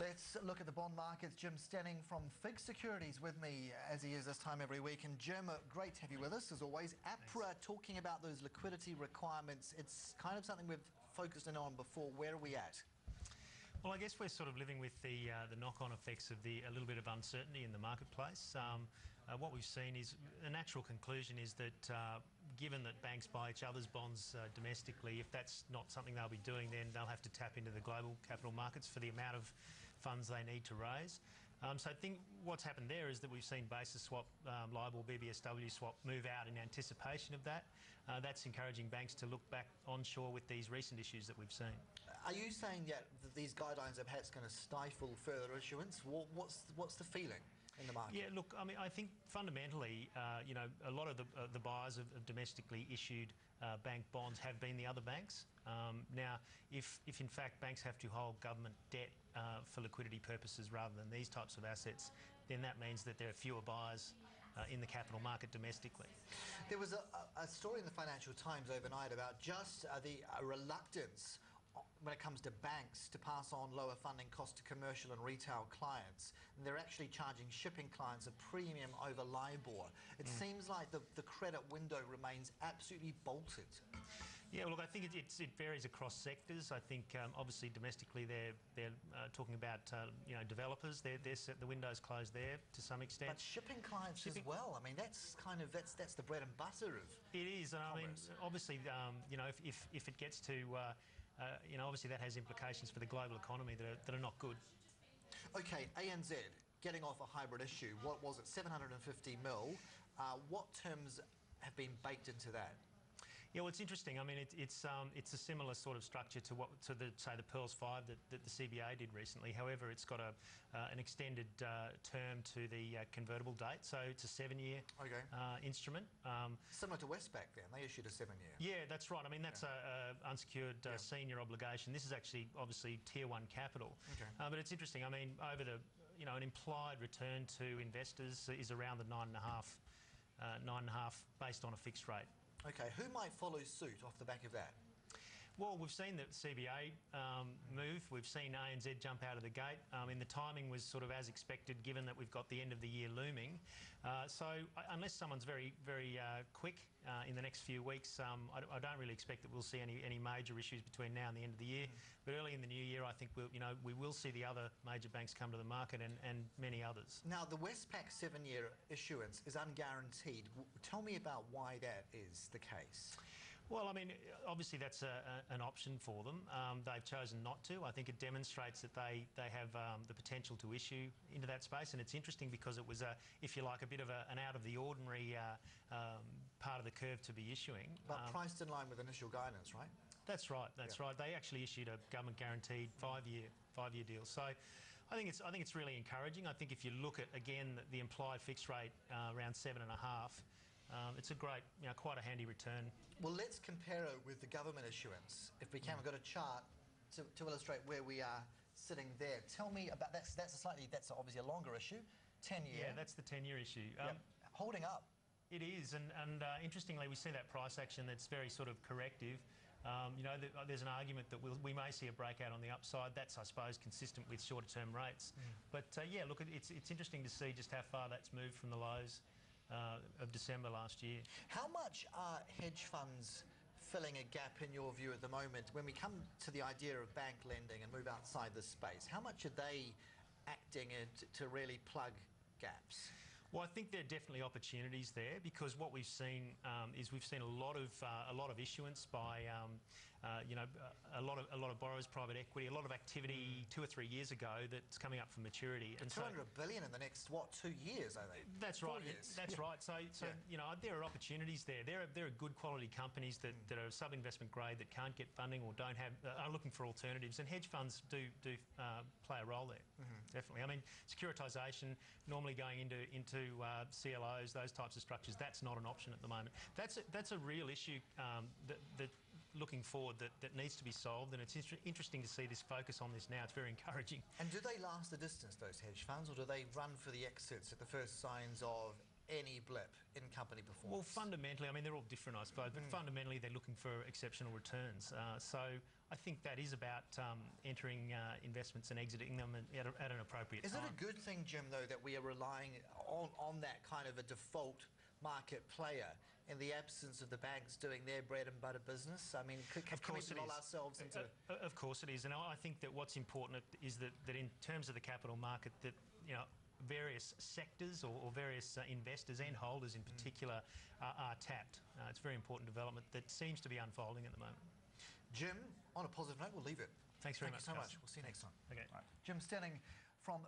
Let's look at the bond markets. Jim Stening from FIIG Securities with me, as he is this time every week. And Jim, great to have you with us, as always. APRA talking about those liquidity requirements. It's kind of something we've focused in on before. Where are we at? Well, I guess we're sort of living with the knock-on effects of a little bit of uncertainty in the marketplace. What we've seen is a natural conclusion is that given that banks buy each other's bonds domestically, if that's not something they'll be doing, then they'll have to tap into the global capital markets for the amount of funds they need to raise. So I think what's happened there is that we've seen basis swap, LIBOR, BBSW swap move out in anticipation of that. That's encouraging banks to look back onshore with these recent issues that we've seen. Are you saying that these guidelines are perhaps going to stifle further issuance? What's the feeling in the market? Yeah, look, I mean, I think fundamentally, you know, a lot of the buyers of domestically issued bank bonds have been the other banks. Now, if in fact banks have to hold government debt for liquidity purposes rather than these types of assets, then that means that there are fewer buyers in the capital market domestically. There was a story in the Financial Times overnight about just the reluctance when it comes to banks to pass on lower funding costs to commercial and retail clients. And they're actually charging shipping clients a premium over LIBOR. It seems like the credit window remains absolutely bolted. Yeah, well, look, I think it varies across sectors. I think obviously domestically they're talking about you know, developers. The window's closed there to some extent. But shipping clients as well. I mean, that's kind of that's the bread and butter of it is, and commerce. I mean, obviously, you know, if it gets to you know, obviously that has implications for the global economy that are not good. Okay, ANZ getting off a hybrid issue. What was it? 750 mil. What terms have been baked into that? Yeah, well, it's interesting. I mean, it's a similar sort of structure to say the Pearls 5 that the CBA did recently. However, it's got an extended term to the convertible date, so it's a 7-year instrument. Similar to Westpac, then they issued a 7-year. Yeah, that's right. I mean, that's a unsecured senior obligation. This is actually obviously Tier 1 capital. Okay. But it's interesting. I mean, over the an implied return to investors is around the 9.5 based on a fixed rate. Okay, who might follow suit off the back of that? Well, we've seen the CBA move. We've seen ANZ jump out of the gate. And the timing was sort of as expected, given that we've got the end of the year looming. So unless someone's very, very quick in the next few weeks, I don't really expect that we'll see any major issues between now and the end of the year. But early in the new year, I think we will see the other major banks come to the market and many others. Now, the Westpac 7-year issuance is unguaranteed. Tell me about why that is the case. Well, I mean, obviously that's an option for them. They've chosen not to. I think it demonstrates that they have the potential to issue into that space, and it's interesting because it was, if you like, a bit of an out-of-the-ordinary part of the curve to be issuing. But priced in line with initial guidance, right? That's right. That's right. They actually issued a government-guaranteed five-year deal. So I think it's really encouraging. I think if you look at again the implied fixed rate around 7.5. It's a great, quite a handy return. Well, let's compare it with the government issuance, if we can. We've got a chart to illustrate where we are sitting there. Tell me about that's obviously a longer issue, 10-year. Yeah, that's the 10-year issue. Holding up. It is, and interestingly, we see that price action that's very sort of corrective. There's an argument that we may see a breakout on the upside. That's, I suppose, consistent with shorter-term rates. But yeah, look, it's interesting to see just how far that's moved from the lows of December last year. How much are hedge funds filling a gap in your view at the moment? When we come to the idea of bank lending and move outside this space, how much are they acting to really plug gaps? Well, I think there are definitely opportunities there because what we've seen is we've seen a lot of issuance by a lot of borrowers, private equity, a lot of activity 2 or 3 years ago that's coming up for maturity. And 200 billion in the next 2 years, I think. That's right. That's right. So there are opportunities there. There are good quality companies that are sub-investment grade that can't get funding or don't have are looking for alternatives, and hedge funds do play a role there. Definitely. I mean, securitisation normally going into CLOs, those types of structures, that's not an option at the moment. That's a real issue that looking forward that needs to be solved, and it's interesting to see this focus on this now. It's very encouraging. And do they last the distance, those hedge funds, or do they run for the exits at the first signs of any blip in company performance? Well, fundamentally, I mean, they're all different, I suppose, but fundamentally they're looking for exceptional returns. So I think that is about entering investments and exiting them at an appropriate Is time. it a good thing, Jim, though, that we are relying on that kind of a default market player in the absence of the banks doing their bread and butter business? I mean, can we lull ourselves into... Of course it is, and I think that what's important is that in terms of the capital market, that various sectors or various investors and holders in particular are tapped. It's a very important development that seems to be unfolding at the moment. Jim, on a positive note, we'll leave it. Thanks very much. Thank you so much. We'll see you next time. Okay. Right. Jim Stening from